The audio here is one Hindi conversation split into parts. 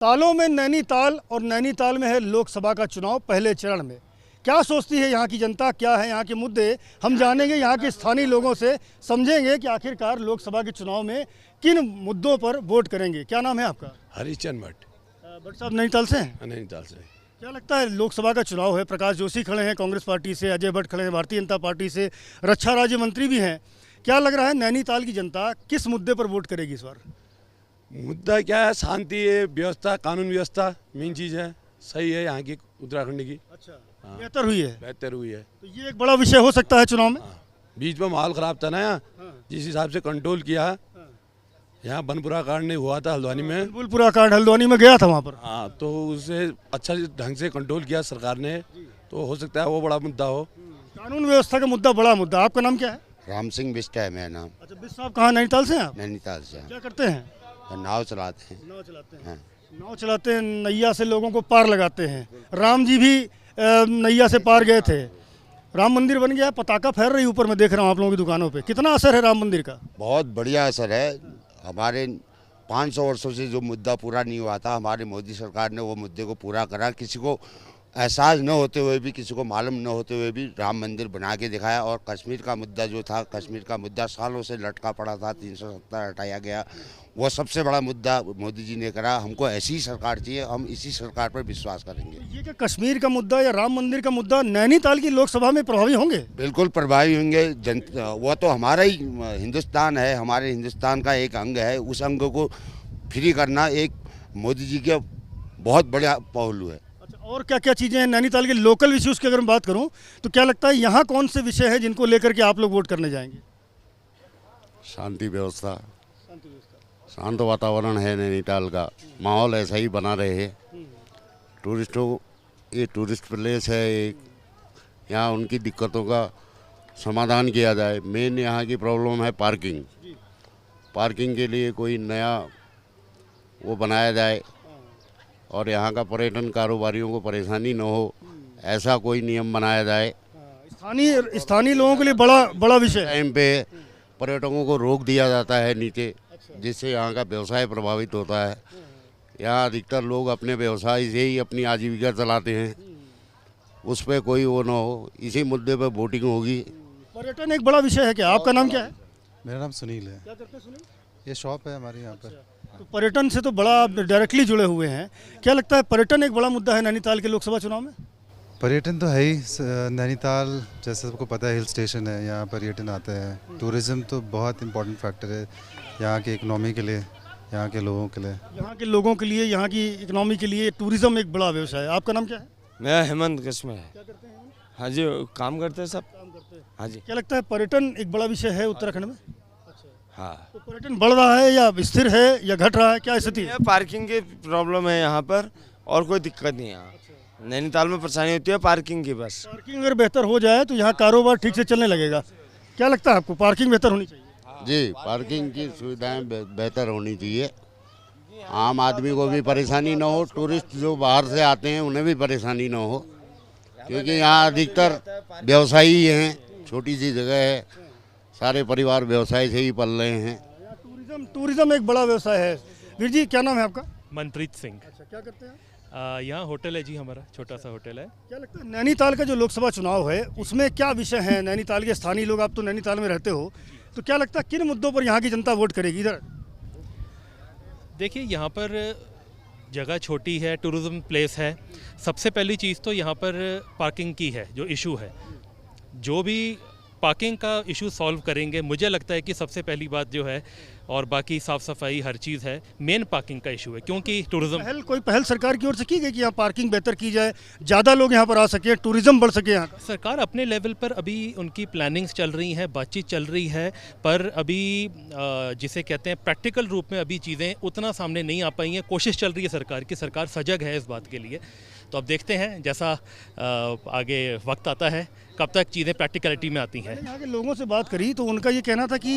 तालों में नैनीताल और नैनीताल में है लोकसभा का चुनाव पहले चरण में। क्या सोचती है यहाँ की जनता, क्या है यहाँ के मुद्दे, हम जानेंगे यहाँ के स्थानीय लोगों से, समझेंगे कि आखिरकार लोकसभा के चुनाव में किन मुद्दों पर वोट करेंगे। क्या नाम है आपका? हरिचंद भट्ट। भट्ट साहब नैनीताल से हैं? नैनीताल से। क्या लगता है, लोकसभा का चुनाव है, प्रकाश जोशी खड़े हैं कांग्रेस पार्टी से, अजय भट्ट खड़े हैं भारतीय जनता पार्टी से, रक्षा राज्य मंत्री भी हैं। क्या लग रहा है नैनीताल की जनता किस मुद्दे पर वोट करेगी इस बार? मुद्दा क्या है? शांति है, व्यवस्था, कानून व्यवस्था मेन चीज़ है। सही है यहाँ की उत्तराखंड की। अच्छा, हाँ। बेहतर हुई है। बेहतर हुई है। तो ये एक बड़ा विषय हो सकता है चुनाव में। हाँ। बीच में माहौल ख़राब था ना यहाँ, जिस हिसाब से कंट्रोल किया यहाँ बनपुरा कांड नहीं हुआ था हल्द्वानी में। बनपुरा कांड हल्द्वानी में गया था वहाँ पर। हाँ, तो उसे अच्छा ढंग से कंट्रोल किया सरकार ने, तो हो सकता है वो बड़ा मुद्दा हो। कानून व्यवस्था का मुद्दा बड़ा मुद्दा। आपका नाम क्या है? राम सिंह बिस्ट है मेरा नाम। अच्छा, बिस्ट साहब कहाँ, नैनीताल से हैं आप? नैनीताल से। क्या करते हैं? नाव चलाते हैं। नाव चलाते हैं। हाँ। नाव चलाते हैं, नैया से लोगों को पार लगाते हैं। राम जी भी नैया से पार गए थे। राम मंदिर बन गया, पताका फहर रही ऊपर, मैं देख रहा हूँ आप लोगों की दुकानों पे। कितना असर है राम मंदिर का? बहुत बढ़िया असर है। हमारे 500 वर्षों से जो मुद्दा पूरा नहीं हुआ था, हमारे मोदी सरकार ने वो मुद्दे को पूरा करा। किसी को एहसास न होते हुए भी, किसी को मालूम न होते हुए भी राम मंदिर बना के दिखाया। और कश्मीर का मुद्दा जो था, कश्मीर का मुद्दा सालों से लटका पड़ा था, 370 हटाया गया, वो सबसे बड़ा मुद्दा मोदी जी ने करा। हमको ऐसी ही सरकार चाहिए, हम इसी सरकार पर विश्वास करेंगे। ये क्या कश्मीर का मुद्दा या राम मंदिर का मुद्दा नैनीताल की लोकसभा में प्रभावी होंगे? बिल्कुल प्रभावी होंगे। वो तो हमारा ही हिंदुस्तान है, हमारे हिंदुस्तान का एक अंग है। उस अंग को फ्री करना एक मोदी जी का बहुत बड़ा पहलू है। अच्छा, और क्या क्या चीज़ें हैं नैनीताल के लोकल इश्यूज की अगर मैं बात करूं तो क्या लगता है यहाँ कौन से विषय हैं जिनको लेकर के आप लोग वोट करने जाएंगे? शांति व्यवस्था, शांत वातावरण है नैनीताल का, माहौल ऐसा ही बना रहे। टूरिस्टों, ये टूरिस्ट प्लेस है एक, यहाँ उनकी दिक्कतों का समाधान किया जाए। मेन यहाँ की प्रॉब्लम है पार्किंग। पार्किंग के लिए कोई नया वो बनाया जाए और यहाँ का पर्यटन कारोबारियों को परेशानी न हो, ऐसा कोई नियम बनाया जाए। स्थानीय लोगों के लिए बड़ा विषय है। टाइम पे पर्यटकों को रोक दिया जाता है नीचे, जिससे यहाँ का व्यवसाय प्रभावित होता है। यहाँ अधिकतर लोग अपने व्यवसाय से ही अपनी आजीविका चलाते हैं, उस पर कोई वो ना हो। इसी मुद्दे पर वोटिंग होगी। पर्यटन एक बड़ा विषय है क्या? आपका नाम क्या है? मेरा नाम सुनील है। क्या करते हैं सुनील? ये शॉप है हमारे यहाँ पर। तो पर्यटन से तो बड़ा डायरेक्टली जुड़े हुए हैं। क्या लगता है पर्यटन एक बड़ा मुद्दा है नैनीताल के लोकसभा चुनाव में? पर्यटन तो है ही। नैनीताल जैसे सबको पता है हिल स्टेशन है, यहाँ पर्यटन आते हैं। टूरिज़्म तो बहुत इम्पोर्टेंट फैक्टर है यहाँ की इकनॉमी के लिए, यहाँ के लोगों के लिए। यहाँ के लोगों के लिए, यहाँ की इकनॉमी के लिए टूरिज्म एक बड़ा व्यवसाय है। आपका नाम क्या है? मेरा हेमंत कश्मीर है। क्या करते हैं? हाँ जी, काम करते हैं सब। काम करते हैं। हाँ जी। क्या लगता है पर्यटन एक बड़ा विषय है उत्तराखंड में? हाँ, तो पर्यटन बढ़ रहा है या स्थिर है या घट रहा है, क्या स्थिति है? पार्किंग की प्रॉब्लम है यहाँ पर, और कोई दिक्कत नहीं है यहाँ। नैनीताल में परेशानी होती है पार्किंग की बस। पार्किंग अगर बेहतर हो जाए तो यहाँ कारोबार ठीक से चलने लगेगा। क्या लगता है आपको, पार्किंग बेहतर होनी चाहिए? जी, पार्किंग की सुविधाएं बेहतर होनी चाहिए। आम आदमी को भी परेशानी ना हो, टूरिस्ट जो बाहर से आते हैं उन्हें भी परेशानी ना हो, क्योंकि यहाँ अधिकतर व्यवसायी हैं। छोटी सी जगह है, सारे परिवार व्यवसाय से ही पल रहे हैं। टूरिज्म एक बड़ा व्यवसाय है। वीर जी, क्या नाम है आपका? मनप्रीत सिंह। अच्छा, क्या करते हैं? यहाँ होटल है जी, हमारा छोटा सा होटल है। क्या लगता है नैनीताल का जो लोकसभा चुनाव है उसमें क्या विषय है? नैनीताल के स्थानीय लोग, आप तो नैनीताल में रहते हो, तो क्या लगता है किन मुद्दों पर यहाँ की जनता वोट करेगी? इधर देखिए, यहाँ पर जगह छोटी है, टूरिज़्म प्लेस है। सबसे पहली चीज़ तो यहाँ पर पार्किंग की है, जो इशू है। जो भी पार्किंग का इशू सॉल्व करेंगे, मुझे लगता है कि सबसे पहली बात जो है, और बाकी साफ़ सफाई हर चीज़ है, मेन पार्किंग का इशू है। क्योंकि टूरिज़्म कोई पहल सरकार की ओर से की गई कि यहाँ पार्किंग बेहतर की जाए, ज़्यादा लोग यहाँ पर आ सके, टूरिज्म बढ़ सके यहाँ का? सरकार अपने लेवल पर अभी उनकी प्लानिंग्स चल रही हैं, बातचीत चल रही है, पर अभी जिसे कहते हैं प्रैक्टिकल रूप में अभी चीज़ें उतना सामने नहीं आ पाई हैं। कोशिश चल रही है सरकार की, सरकार सजग है इस बात के लिए। तो अब देखते हैं जैसा आगे वक्त आता है कब तक चीज़ें प्रैक्टिकलिटी में आती हैं। यहाँ के लोगों से बात करी तो उनका ये कहना था कि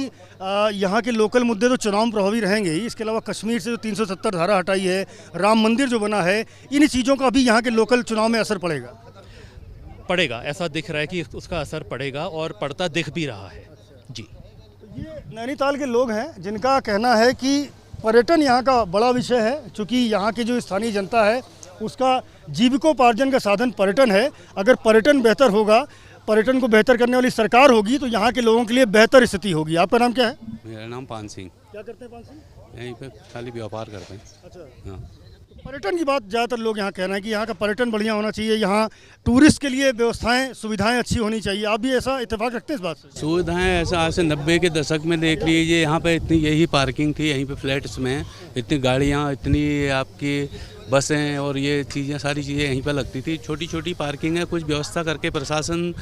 यहाँ के लोकल मुद्दे तो चुनाव में प्रभावी रहेंगे ही, इसके अलावा कश्मीर से जो 370 धारा हटाई है, राम मंदिर जो बना है, इन चीज़ों का भी यहाँ के लोकल चुनाव में असर पड़ेगा। ऐसा दिख रहा है कि उसका असर पड़ेगा, और पड़ता दिख भी रहा है जी। ये नैनीताल के लोग हैं जिनका कहना है कि पर्यटन यहाँ का बड़ा विषय है, चूँकि यहाँ की जो स्थानीय जनता है उसका जीविकोपार्जन का साधन पर्यटन है। अगर पर्यटन बेहतर होगा, पर्यटन को बेहतर करने वाली सरकार होगी तो यहाँ के लोगों के लिए बेहतर स्थिति होगी। आपका नाम क्या है? मेरा नाम पान सिंह। क्या करते हैं पान सिंह? यहीं पे खाली व्यापार करते हैं। अच्छा, हाँ। पर्यटन की बात ज़्यादातर लोग यहाँ कह रहे हैं कि यहाँ का पर्यटन बढ़िया होना चाहिए, यहाँ टूरिस्ट के लिए व्यवस्थाएं सुविधाएं अच्छी होनी चाहिए। आप भी ऐसा इत्तेफाक रखते हैं इस बात से? सुविधाएं ऐसा आज से 90 के दशक में देख लीजिए, यहाँ पे इतनी यही पार्किंग थी, यहीं पे फ्लैट्स में इतनी गाड़ियाँ, इतनी आपकी बसें और ये चीज़ें, सारी चीज़ें यहीं पर लगती थी। छोटी छोटी पार्किंग है, कुछ व्यवस्था करके प्रशासन,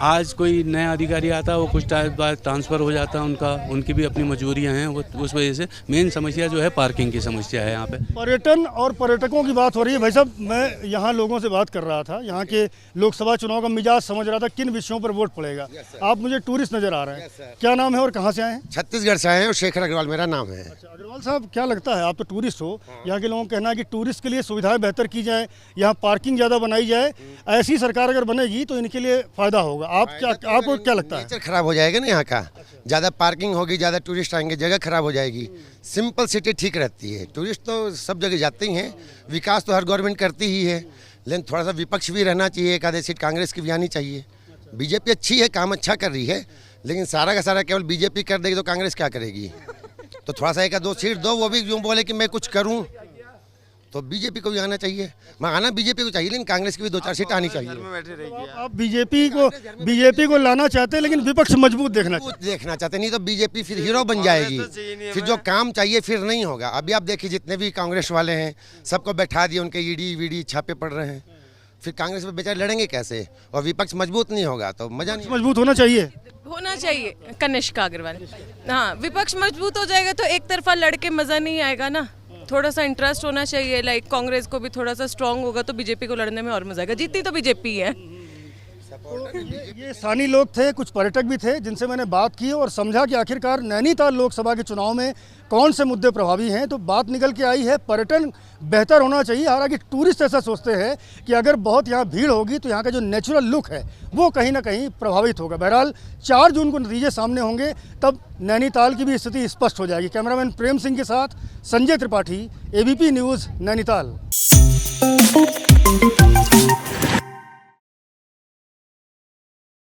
आज कोई नया अधिकारी आता है वो कुछ टाइम बाद ट्रांसफ़र हो जाता है उनका, उनकी भी अपनी मजबूरियाँ हैं, वो उस वजह से मेन समस्या जो है पार्किंग की समस्या है यहाँ पे। पर्यटन और पर्यटकों की बात हो रही है। भाई साहब, मैं यहाँ लोगों से बात कर रहा था, यहाँ के लोकसभा चुनाव का मिजाज समझ रहा था, किन विषयों पर वोट पड़ेगा। आप मुझे टूरिस्ट नज़र आ रहे हैं, क्या नाम है और कहाँ से आए हैं? छत्तीसगढ़ से आए हैं और शेखर अग्रवाल मेरा नाम है। अच्छा, अग्रवाल साहब, क्या लगता है, आप तो टूरिस्ट हो, यहाँ के लोगों का कहना है कि टूरिस्ट के लिए सुविधाएं बेहतर की जाए, यहाँ पार्किंग ज़्यादा बनाई जाए, ऐसी सरकार अगर बनेगी तो इनके लिए फ़ायदा होगा। आपको क्या लगता है? नेचर खराब हो जाएगा ना यहाँ का, ज़्यादा पार्किंग होगी, ज़्यादा टूरिस्ट आएंगे, जगह खराब हो जाएगी। सिंपल सिटी ठीक रहती है, टूरिस्ट तो सब जगह जाते ही हैं, विकास तो हर गवर्नमेंट करती ही है, लेकिन थोड़ा सा विपक्ष भी रहना चाहिए, एक आधे सीट कांग्रेस की भी आनी चाहिए। बीजेपी अच्छी है, काम अच्छा कर रही है, लेकिन सारा का सारा केवल बीजेपी कर देगी तो कांग्रेस क्या करेगी? तो थोड़ा सा एक आध दो सीट दो, वो भी यूँ बोले कि मैं कुछ करूँ, तो बीजेपी को भी आना चाहिए। मैं आना बीजेपी को चाहिए, लेकिन कांग्रेस की भी 2-4 सीट आनी चाहिए। आप बीजेपी को लाना चाहते हैं, लेकिन विपक्ष मजबूत देखना चाहते, नहीं तो बीजेपी फिर हीरो बन जाएगी, फिर जो काम चाहिए फिर नहीं होगा। अभी आप देखिए जितने भी कांग्रेस वाले हैं सबको बैठा दिए, उनके ईडी वीडी छापे पड़ रहे हैं, फिर कांग्रेस में बेचारे लड़ेंगे कैसे? और विपक्ष मजबूत नहीं होगा तो मजा नहीं। मजबूत होना चाहिए कनिष्का अग्रवाल। हाँ, विपक्ष मजबूत हो जाएगा तो एक तरफा लड़के मज़ा नहीं आएगा ना, थोड़ा सा इंटरेस्ट होना चाहिए। लाइक कांग्रेस को भी थोड़ा सा स्ट्रांग होगा तो बीजेपी को लड़ने में और मजा आएगा। जीतती तो बीजेपी है। तो ये स्थानीय लोग थे, कुछ पर्यटक भी थे जिनसे मैंने बात की और समझा कि आखिरकार नैनीताल लोकसभा के चुनाव में कौन से मुद्दे प्रभावी हैं। तो बात निकल के आई है पर्यटन बेहतर होना चाहिए। हालांकि टूरिस्ट ऐसा सोचते हैं कि अगर बहुत यहाँ भीड़ होगी तो यहाँ का जो नेचुरल लुक है वो कहीं ना कहीं प्रभावित होगा। बहरहाल 4 जून को नतीजे सामने होंगे, तब नैनीताल की भी स्थिति स्पष्ट हो जाएगी। कैमरामैन प्रेम सिंह के साथ संजय त्रिपाठी, ABP न्यूज़, नैनीताल।